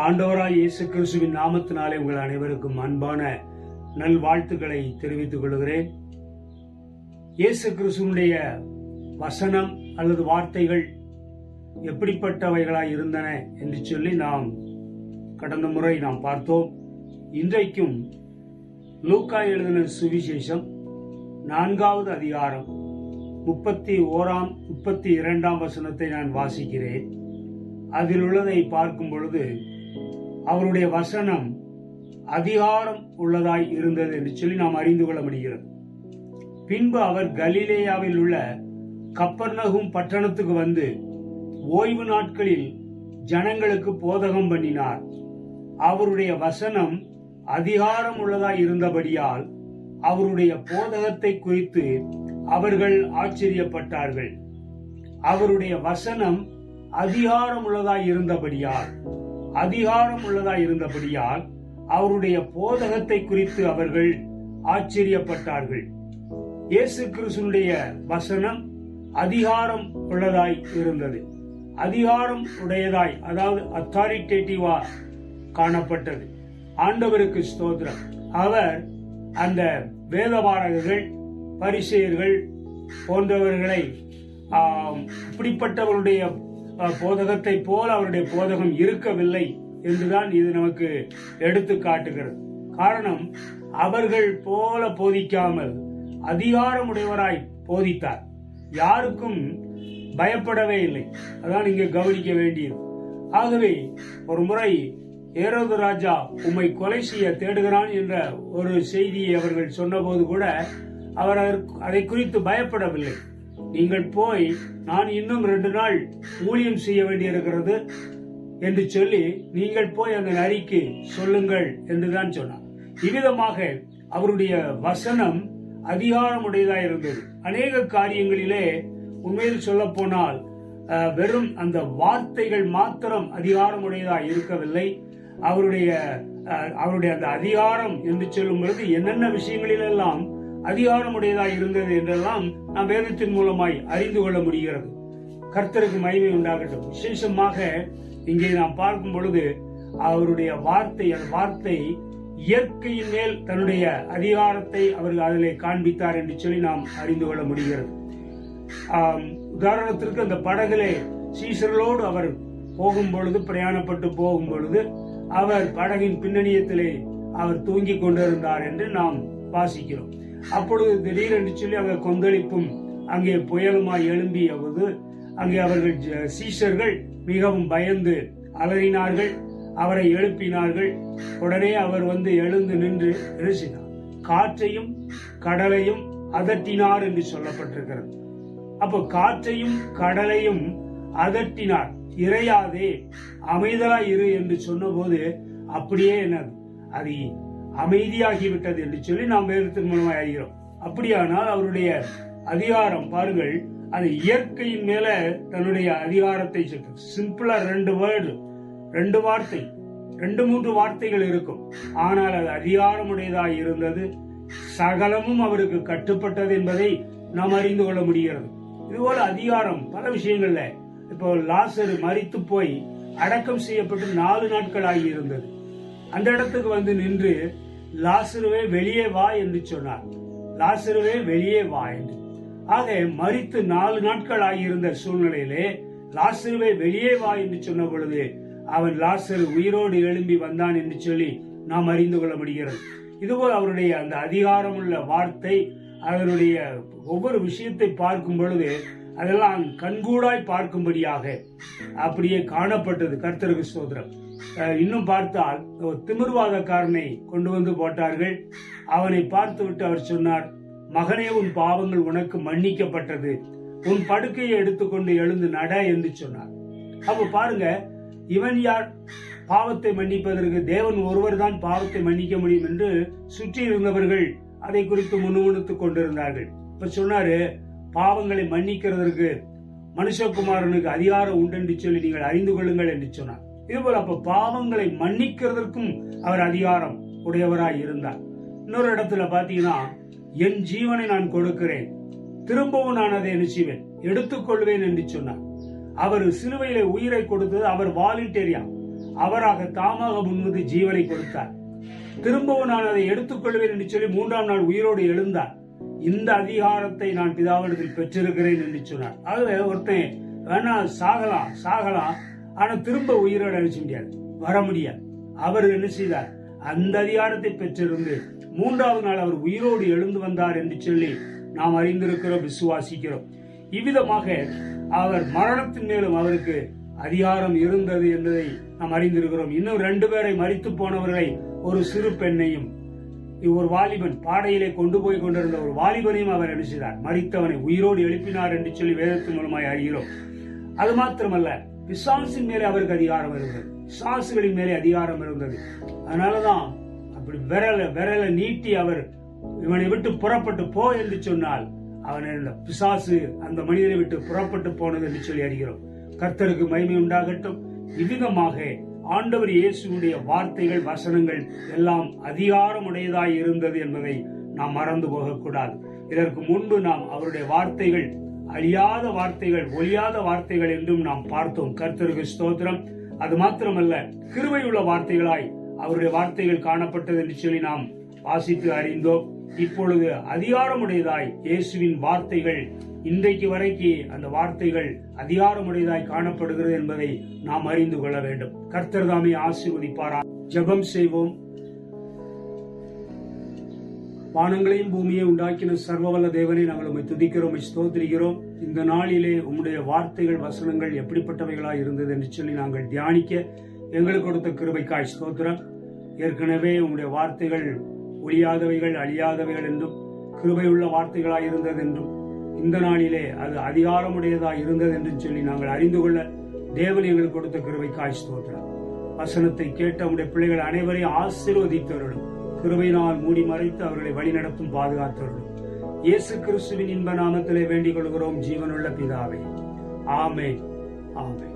ஆண்டவராய் இயேசு கிறிஸ்துவின் நாமத்தினாலே உங்கள் அனைவருக்கும் அன்பான நல்வாழ்த்துக்களை தெரிவித்துக் கொள்கிறேன். இயேசு கிறிஸ்துவனுடைய வசனம் அல்லது வார்த்தைகள் எப்படிப்பட்டவைகளாய் இருந்தன என்று சொல்லி நாம் கடந்த முறை நாம் பார்த்தோம். இன்றைக்கும் லூக்கா எழுதின சுவிசேஷம் 4வது அதிகாரம் 31, 32 வசனத்தை நான் வாசிக்கிறேன். அதில் உள்ளதை பார்க்கும் பொழுது அவருடைய வசனம் அதிகாரம் உள்ளதாய் இருந்தது என்று சொல்லி நாம் அறிந்து கொள்ள முடிகிறது. பின்பு அவர் கலிலேயாவில் உள்ள கப்பர்நகும் பட்டணத்துக்கு வந்து ஓய்வு நாட்களில் ஜனங்களுக்கு போதகம் பண்ணினார். அவருடைய வசனம் அதிகாரம் உள்ளதாய் இருந்தபடியால் அவருடைய போதகத்தை குறித்து அவர்கள் ஆச்சரியப்பட்டார்கள். அவருடைய வசனம் அதிகாரம் உள்ளதாய் இருந்தபடியால் அவருடைய போதகத்தை குறித்து அவர்கள் ஆச்சரியப்பட்டார்கள். இயேசு கிறிஸ்துவினுடைய வசனம் அதிகாரம் உள்ளதாய் இருந்தது. அதிகாரம் உடையதாய், அதாவது அத்தாரிட்டேட்டிவா காணப்பட்டது. ஆண்டவருக்கு ஸ்தோத்திரம். அவர் அந்த வேதபாரகர்கள், பரிசேயர்கள் போன்றவர்களை இப்படிப்பட்டவருடைய போதகத்தை போல அவருடைய போதகம் இருக்கவில்லை என்றுதான் இது நமக்கு எடுத்து காட்டுகிறது. காரணம், அவர்கள் போல போதிக்காமல் அதிகாரமுடையவராய் போதித்தார். யாருக்கும் பயப்படவே இல்லை. அதான் இங்கே கவனிக்க வேண்டியது. ஆகவே ஒரு முறை ஏரோது ராஜா உம்மை கொலை செய்ய தேடுகிறான் என்ற ஒரு செய்தியை அவர்கள் சொன்னபோது கூட அவர் அதை குறித்து பயப்படவில்லை. நீங்கள் போய், நான் இன்னும் 2 நாள் ஊழியம் செய்ய வேண்டியிருக்கிறது என்று சொல்லி நீங்கள் போய் அந்த நரிக்கு சொல்லுங்கள் என்றுதான் சொன்னார். இவ்விதமாக அவருடைய வசனம் அதிகாரமுடையதாக இருந்தது. அநேக காரியங்களிலே உண்மையில் சொல்ல போனால் வெறும் அந்த வார்த்தைகள் மாத்திரம் அதிகாரமுடையதாக இருக்கவில்லை. அவருடைய அந்த அதிகாரம் என்று சொல்லும் பொழுது என்னென்ன விஷயங்களிலெல்லாம் அதிகாரமுடையதாக இருந்தது என்றெல்லாம் நாம் வேதத்தின் மூலமாய் அறிந்து கொள்ள முடிகிறது. கர்த்தருக்கு மகிமை உண்டாகட்டும். விசேஷமாக இங்கே நாம் பார்க்கும் பொழுது அவருடைய வார்த்தை இயற்கையின் மேல் தன்னுடைய அதிகாரத்தை அவர்கள் அதிலே காண்பித்தார் என்று சொல்லி நாம் அறிந்து கொள்ள முடிகிறது. உதாரணத்திற்கு அந்த படகிலே சீசர்களோடு அவர் பிரயாணப்பட்டு போகும் பொழுது அவர் படகின் பின்னணியத்திலே அவர் தூங்கிக் கொண்டிருந்தார் என்று நாம் வாசிக்கிறோம். அப்பொழுது திடீரென்று சொல்லி அங்கே கொந்தளிப்பும் அங்கே புயலுமாய் எழும்பிய போது அங்கே அவர்கள் சீஷர்கள் மிகவும் பயந்து அலறினார்கள். அவரை எழுப்பினார்கள். உடனே அவர் எழுந்து நின்று எழுசினார். காற்றையும் கடலையும் அதட்டினார் என்று சொல்லப்பட்டிருக்கிறது. அப்போ காற்றையும் கடலையும் அதட்டினார். இறையாதே, அமைதலாய் இரு என்று சொன்ன போது அப்படியே அது அமைதியாகிவிட்டது என்று சொல்லி நாம் வேதத்தின் மூலமாக அறிகிறோம். அப்படியானால் அவருடைய அதிகாரம் பாருங்கள், அது இயற்கையின் மேல தன்னுடைய அதிகாரத்தை சிம்பிளா 2 வார்த்தை 2-3 வார்த்தைகள் இருக்கும். ஆனால் அது அதிகாரமுடையதாக இருந்தது. சகலமும் அவருக்கு கட்டுப்பட்டது என்பதை நாம் அறிந்து கொள்ள முடிகிறது. இதுபோல அதிகாரம் பல விஷயங்கள்ல. இப்போ லாசரு மரித்து போய் அடக்கம் செய்யப்பட்டு 4 நாட்கள் ஆகி இருந்தது. அந்த இடத்துக்கு நின்று லாசருவே வெளியே வா என்று சொன்னார். லாசருவே வெளியே வா என்று. ஆக மரித்து 4 நாட்கள் ஆகியிருந்த சூழ்நிலையிலே லாசருவே வெளியே வா என்று சொன்ன பொழுது அவன் லாசரு உயிரோடு எழும்பி வந்தான் என்று சொல்லி நாம் அறிந்து கொள்ள முடிகிறது. இதுபோல் அவருடைய அந்த அதிகாரமுள்ள வார்த்தை, அதனுடைய ஒவ்வொரு விஷயத்தை பார்க்கும் பொழுது அதெல்லாம் கண்கூடாய் பார்க்கும்படியாக அப்படியே காணப்பட்டது. கர்த்தருக்கு ஸ்தோத்திரம். இன்னும் பார்த்தால் திமிர்வாதக்காரனை கொண்டு போட்டார்கள். அவனை பார்த்து விட்டு அவர் சொன்னார், மகனே, உன் பாவங்கள் உனக்கு மன்னிக்கப்பட்டது, உன் படுக்கையை எடுத்துக்கொண்டு எழுந்து நட என்று சொன்னார். அப்ப பாருங்க, இவன் யார்? பாவத்தை மன்னிப்பதற்கு தேவன் ஒருவர் தான் பாவத்தை மன்னிக்க முடியும் என்று சுற்றி இருந்தவர்கள் அதை குறித்து முணுமுணுத்துக் கொண்டிருந்தார்கள். இப்ப சொன்னாரு, பாவங்களை மன்னிக்கிறதற்கு மனுஷகுமாரனுக்கு அதிகாரம் உண்டு என்று சொல்லி நீங்கள் அறிந்து கொள்ளுங்கள் என்று சொன்னார். இதுபோல அப்ப பாவங்களை மன்னிக்கிறதற்கும் அவர் அதிகாரம் உடையவராய் இருந்தார். இன்னொரு இடத்துல பாத்தீங்கன்னா, என் ஜீவனை நான் கொடுக்கிறேன், திரும்பவும் நான் அதை என்ன செய்வேன், எடுத்துக்கொள்வேன் என்று சொன்னார். அவர் சிலுவையில உயிரை கொடுத்தது அவர் வாலண்டரியா, அவராக தாமாக முன்வந்து ஜீவனை கொடுத்தார். திரும்பவும் நான் அதை எடுத்துக்கொள்வேன் என்று சொல்லி 3ஆம் நாள் உயிரோடு எழுந்தார். இந்த அதிகாரத்தை நான் பிதாவிடத்தில் பெற்றிருக்கிறேன் என்று சொன்னார். ஆகவே ஒருத்தன் வேணா சாகலாம், ஆனா திரும்ப உயிரோடு அழிச்ச முடியாது, வர முடியாது. அவர் என்ன செய்தார்? அந்த அதிகாரத்தை பெற்றிருந்து 3ஆவது நாள் அவர் உயிரோடு எழுந்து வந்தார் என்று சொல்லி நாம் அறிந்திருக்கிறோம், விசுவாசிக்கிறோம். இவ்விதமாக அவர் மரணத்தின் மேலும் அவருக்கு அதிகாரம் இருந்தது என்பதை நாம் அறிந்திருக்கிறோம். இன்னும் 2 பேரை மரித்து போனவர்களை, ஒரு சிறு பெண்ணையும் ஒரு வாலிபன், பாடையிலே கொண்டு போய் கொண்டிருந்த ஒரு வாலிபனையும் அவர் என்ன செய்தார்? மரித்தவனை உயிரோடு எழுப்பினார் என்று சொல்லி வேதத்தின் மூலமாய் அறிகிறோம். அது மாத்திரமல்ல, பிசாசின் மேலே அவருக்கு அதிகாரம் இருந்தது, பிசாசுகளின் மேலே அதிகாரம் இருந்தது. அதனாலதான் அப்படி விரல நீட்டி அவர் இவனை விட்டு புறப்பட்டு போ என்று சொன்னால் அவன் பிசாசு அந்த மனிதனை விட்டு புறப்பட்டு போனது என்று சொல்லி அறிகிறோம். கர்த்தருக்கு மகிமை உண்டாகட்டும். இவ்விதமாக ஆண்டவர் இயேசுடைய வார்த்தைகள், வசனங்கள் எல்லாம் அதிகாரமுடையதாய் இருந்தது என்பதை நாம் மறந்து போகக்கூடாது. இதற்கு முன்பு நாம் அவருடைய வார்த்தைகள் அழியாத வார்த்தைகள், ஒழியாத வார்த்தைகள் என்றும் நாம் பார்த்தோம். கர்த்தருக்கு ஸ்தோத்திரம். அது மாத்திரமல்ல, கிருபையுள்ள வார்த்தைகளாய் அவருடைய வார்த்தைகள் காணப்பட்டது என்று சொல்லி நாம் வாசித்து அறிந்தோம். இப்பொழுது அதிகாரமுடையதாய் இயேசுவின் வார்த்தைகள், இன்றைக்கு வரைக்கு அந்த வார்த்தைகள் அதிகாரமுடையதாய் காணப்படுகிறது என்பதை நாம் அறிந்து கொள்ள வேண்டும். கர்த்தர் தாமே ஆசீர்வதிப்பாரா. ஜெபம் செய்வோம். வானங்களையும் பூமியை உண்டாக்கின சர்வவல்ல தேவனை நாங்கள் உம்மை துதிக்கிறோம், ஸ்தோத்திரிக்கிறோம். இந்த நாளிலே உம்முடைய வார்த்தைகள், வசனங்கள் எப்படிப்பட்டவைகளாய் இருந்தது என்று சொல்லி நாங்கள் தியானிக்க எங்களுக்கு கொடுத்த கிருபைக்காய் ஸ்தோத்திரம். ஏற்கனவே உம்முடைய வார்த்தைகள் ஒழியாதவைகள், அழியாதவைகள் என்றும், கிருபையுள்ள வார்த்தைகளாய் இருந்தது என்றும், இந்த நாளிலே அது அதிகாரமுடையதாய் இருந்தது என்றும் சொல்லி நாங்கள் அறிந்து கொள்ள தேவன் எங்களுக்கு கொடுத்த கிருபைக்காய் ஸ்தோத்திரம். வசனத்தை கேட்ட உம்முடைய பிள்ளைகள் அனைவரையும் ஆசீர்வதித்தவர்களும் கிருபையினால் மூடி மறைத்து அவர்களை வழிநடத்தும் பாதுகாத்தவர்களும் இயேசு கிறிஸ்துவின் இன்ப நாமத்திலே வேண்டிக் கொள்கிறோம், ஜீவனுள்ள பிதாவே. ஆமென், ஆமென்.